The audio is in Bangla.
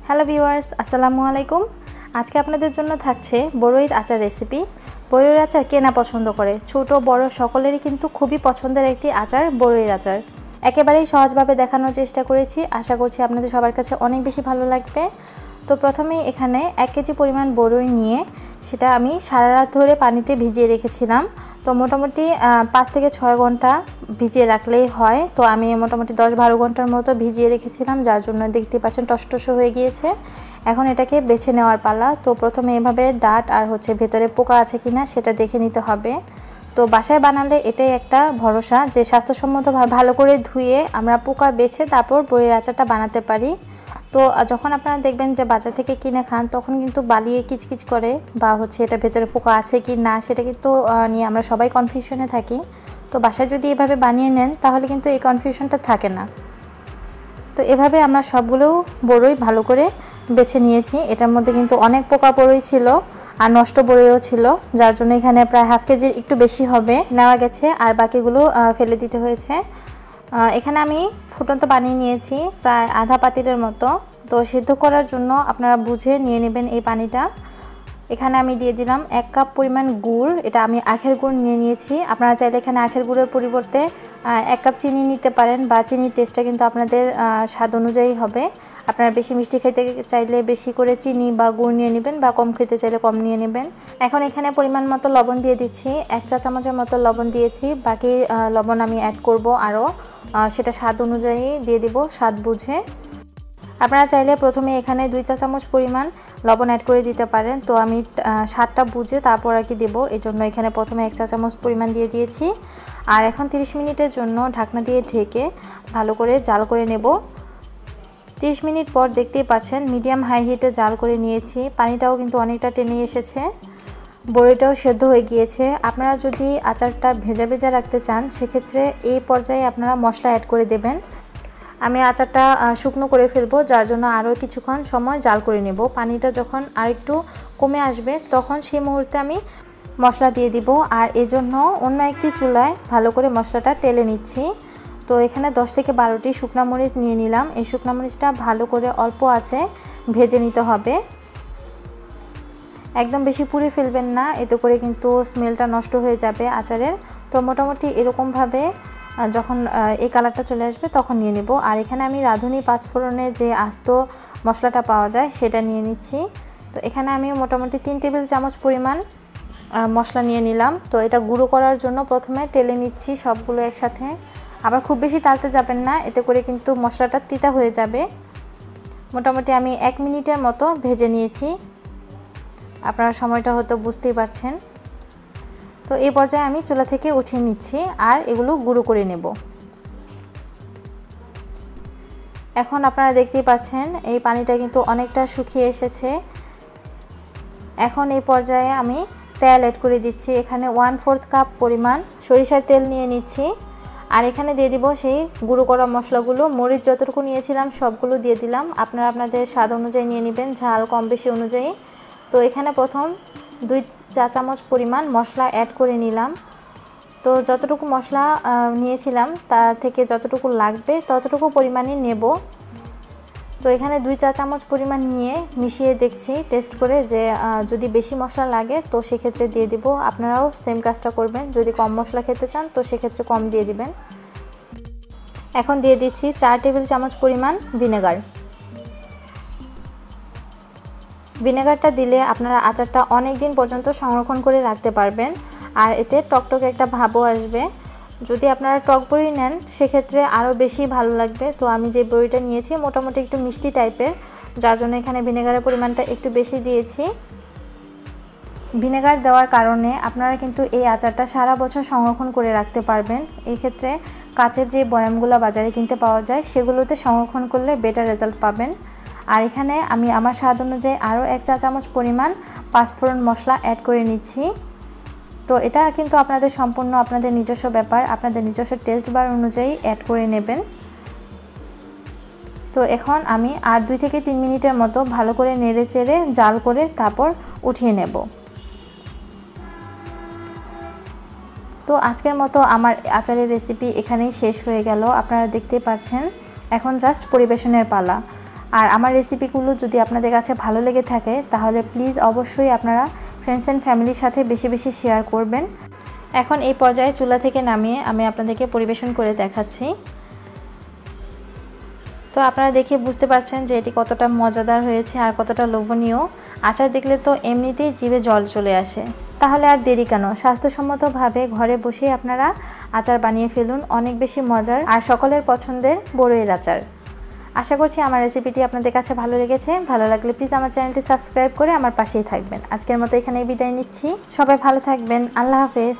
হ্যালো ভিউয়ার্স, আসসালামু আলাইকুম। আজকে আপনাদের জন্য থাকছে বড়ইয়ের আচার রেসিপি। বড়ইয়ের আচার কে না পছন্দ করে, ছোট বড় সকলেরই কিন্তু খুবই পছন্দের একটি আচার বড়ইয়ের আচার। একেবারেই সহজভাবে দেখানোর চেষ্টা করেছি, আশা করছি আপনাদের সবার কাছে অনেক বেশি ভালো লাগবে। তো প্রথমেই এখানে 1 কেজি পরিমাণ বড়ই নিয়ে সেটা আমি সারা রাত ধরে পানিতে ভিজিয়ে রেখেছিলাম। তো মোটামুটি 5 থেকে 6 ঘন্টা ভিজিয়ে রাখলেই হয়। তো আমি মোটামুটি 10-12 ঘন্টার মতো ভিজিয়ে রেখেছিলাম, যার জন্য দেখতে পাচ্ছেন টসটসে হয়ে গিয়েছে। এখন এটাকে বেছে নেওয়ার পালা। তো প্রথমে এভাবে ডাট আর ভেতরে পোকা আছে কিনা সেটা দেখে নিতে হবে। তো বাসায় বানালে এটাই একটা ভরসা যে স্বাস্থ্যসম্মতভাবে ভালো করে ধুয়ে আমরা পোকা বেছে তারপর বড়ির আচারটা বানাতে পারি। তো যখন আপনারা দেখবেন যে বাজার থেকে কিনে খান, তখন কিন্তু বালিয়ে কিচকিচ করে বা এটার ভেতরে পোকা আছে কি না সেটা কিন্তু নিয়ে আমরা সবাই কনফিউশনে থাকি। তো বাসায় যদি এভাবে বানিয়ে নেন তাহলে কিন্তু এই কনফিউশনটা থাকে না। তো এভাবে আমরা সবগুলো বড়ই ভালো করে বেছে নিয়েছি। এটার মধ্যে কিন্তু অনেক পোকা বড়ই ছিল আর নষ্ট বড়ইও ছিল, যার জন্য এখানে প্রায় হাফ কেজির একটু বেশি হবে নেওয়া গেছে, আর বাকিগুলো ফেলে দিতে হয়েছে। এখানে আমি ফুটন্ত পানি নিয়েছি প্রায় আধা পাতিলের মতো। তো সিদ্ধ করার জন্য আপনারা বুঝে নিয়ে নেবেন এই পানিটা। এখানে আমি দিয়ে দিলাম 1 কাপ পরিমাণ গুড়। এটা আমি আখের গুড় নিয়েছি। আপনারা চাইলে এখানে আখের গুড়ের পরিবর্তে 1 কাপ চিনি নিতে পারেন, বা চিনির টেস্টটা কিন্তু আপনাদের স্বাদ অনুযায়ী হবে। আপনারা বেশি মিষ্টি খেতে চাইলে বেশি করে চিনি বা গুড় নিয়ে নেবেন, বা কম খেতে চাইলে কম নিয়ে নেবেন। এখন এখানে পরিমাণ মতো লবণ দিয়ে দিচ্ছি, 1 চা চামচের মতো লবণ দিয়েছি। বাকি লবণ আমি অ্যাড করব আরও, সেটা স্বাদ অনুযায়ী দিয়ে দিব, স্বাদ বুঝে। আপনারা চাইলে প্রথমে এখানে 2 চা চামচ পরিমাণ লবণ অ্যাড করে দিতে পারেন। তো আমি স্বাদটা বুঝে তারপর আর কি দেবো, এই জন্য এখানে প্রথমে 1 চা চামচ পরিমাণ দিয়ে দিয়েছি। আর এখন 30 মিনিটের জন্য ঢাকনা দিয়ে ঢেকে ভালো করে জাল করে নেব। 30 মিনিট পর দেখতেই পাচ্ছেন মিডিয়াম হাই হিটে জাল করে নিয়েছি। পানিটাও কিন্তু অনেকটা টেনে এসেছে, বড়িটাও সেদ্ধ হয়ে গিয়েছে। আপনারা যদি আচারটা ভেজা ভেজা রাখতে চান, সেক্ষেত্রে এই পর্যায়ে আপনারা মশলা অ্যাড করে দেবেন। আমি আচারটা শুকনো করে ফেলবো, যার জন্য আরও কিছুক্ষণ সময় জাল করে নেব। পানিটা যখন আরেকটু কমে আসবে তখন সেই মুহূর্তে আমি মশলা দিয়ে দিব, আর এজন্য অন্য একটি চুলায় ভালো করে মশলাটা টেলে নিচ্ছি। তো এখানে 10 থেকে 12টি শুকনা মরিচ নিয়ে নিলাম। এই শুকনা মরিচটা ভালো করে অল্প আঁচে ভেজে নিতে হবে, একদম বেশি পুড়ে ফেলবেন না, এতে করে কিন্তু স্মেলটা নষ্ট হয়ে যাবে আচারের। তো মোটামুটি এরকমভাবে যখন এই কালারটা চলে আসবে তখন নিয়ে নেব। আর এখানে আমি রাঁধুনি পাঁচফোড়নে যে আস্ত মশলাটা পাওয়া যায় সেটা নিয়ে নিচ্ছি। তো এখানে আমি মোটামুটি 3 টেবিল চামচ পরিমাণ মশলা নিয়ে নিলাম। তো এটা গুঁড়ো করার জন্য প্রথমে টেলে নিচ্ছি সবগুলো একসাথে। আবার খুব বেশি টালতে যাবেন না, এতে করে কিন্তু মশলাটা তিতা হয়ে যাবে। মোটামুটি আমি 1 মিনিটের মতো ভেজে নিয়েছি, আপনারা সময়টা হয়তো বুঝতেই পারছেন। তো এই পর্যায়ে আমি চুলা থেকে উঠিয়ে নিচ্ছি আর এগুলো গুঁড়ো করে নেব। এখন আপনারা দেখতেই পাচ্ছেন এই পানিটা কিন্তু অনেকটা শুকিয়ে এসেছে। এখন এই পর্যায়ে আমি তেল অ্যাড করে দিচ্ছি। এখানে 1/4 কাপ পরিমাণ সরিষার তেল নিয়ে নিচ্ছি, আর এখানে দিয়ে দিব সেই গুঁড়ো করা মশলাগুলো। মরিচ যতটুকু নিয়েছিলাম সবগুলো দিয়ে দিলাম, আপনারা আপনাদের স্বাদ অনুযায়ী নিয়ে নেবেন, ঝাল কম বেশি অনুযায়ী। তো এখানে প্রথম 2 চা চামচ পরিমাণ মশলা অ্যাড করে নিলাম। তো যতটুকু মশলা নিয়েছিলাম তার থেকে যতটুকু লাগবে ততটুকু পরিমাণই নেব। তো এখানে 2 চা চামচ পরিমাণ নিয়ে মিশিয়ে দেখছি টেস্ট করে যে যদি বেশি মশলা লাগে তো সেক্ষেত্রে দিয়ে দিব। আপনারাও সেম কাজটা করবেন, যদি কম মশলা খেতে চান তো সেক্ষেত্রে কম দিয়ে দিবেন। এখন দিয়ে দিচ্ছি 4 টেবিল চামচ পরিমাণ ভিনেগার। ভিনেগারটা দিলে আপনারা আচারটা অনেক দিন পর্যন্ত সংরক্ষণ করে রাখতে পারবেন, আর এতে টকটকে একটা ভাবও আসবে। যদি আপনারা টক বড়ি নেন সেক্ষেত্রে আরও বেশি ভালো লাগবে। তো আমি যে বড়িটা নিয়েছি মোটামুটি একটু মিষ্টি টাইপের, যার জন্য এখানে ভিনেগারের পরিমাণটা একটু বেশি দিয়েছি। ভিনেগার দেওয়ার কারণে আপনারা কিন্তু এই আচারটা সারা বছর সংরক্ষণ করে রাখতে পারবেন। এই ক্ষেত্রে কাচের যে বয়ামগুলো বাজারে কিনতে পাওয়া যায় সেগুলোতে সংরক্ষণ করলে বেটার রেজাল্ট পাবেন। আর এখানে আমি আমার স্বাদ অনুযায়ী আরও 1 চা চামচ পরিমাণ পাঁচফোড়ন মশলা অ্যাড করে নিচ্ছি। তো এটা কিন্তু আপনাদের সম্পূর্ণ আপনাদের নিজস্ব ব্যাপার, আপনাদের নিজস্ব টেস্ট বার অনুযায়ী অ্যাড করে নেবেন। তো এখন আমি আর 2 থেকে 3 মিনিটের মতো ভালো করে নেড়ে চেড়ে জাল করে তারপর উঠিয়ে নেব। তো আজকের মতো আমার আচারের রেসিপি এখানেই শেষ হয়ে গেল, আপনারা দেখতেই পাচ্ছেন। এখন জাস্ট পরিবেশনের পালা। আর আমার রেসিপিগুলো যদি আপনাদের কাছে ভালো লেগে থাকে তাহলে প্লিজ অবশ্যই আপনারা ফ্রেন্ডস অ্যান্ড ফ্যামিলির সাথে বেশি বেশি শেয়ার করবেন। এখন এই পর্যায়ে চুলা থেকে নামিয়ে আমি আপনাদেরকে পরিবেশন করে দেখাচ্ছি। তো আপনারা দেখে বুঝতে পারছেন যে এটি কতটা মজাদার হয়েছে আর কতটা লোভনীয়। আচার দেখলে তো এমনিতেই জিভে জল চলে আসে। তাহলে আর দেরি কেন, স্বাস্থ্যসম্মতভাবে ঘরে বসেই আপনারা আচার বানিয়ে ফেলুন, অনেক বেশি মজার আর সকলের পছন্দের বড়ইয়ের আচার। আশা করছি আমার রেসিপিটি আপনাদের কাছে ভালো লেগেছে। ভালো লাগলে প্লিজ আমার চ্যানেলটি সাবস্ক্রাইব করে আমার পাশেই থাকবেন। আজকের মতো এখানেই বিদায় নিচ্ছি। সবাই ভালো থাকবেন। আল্লাহ হাফেজ।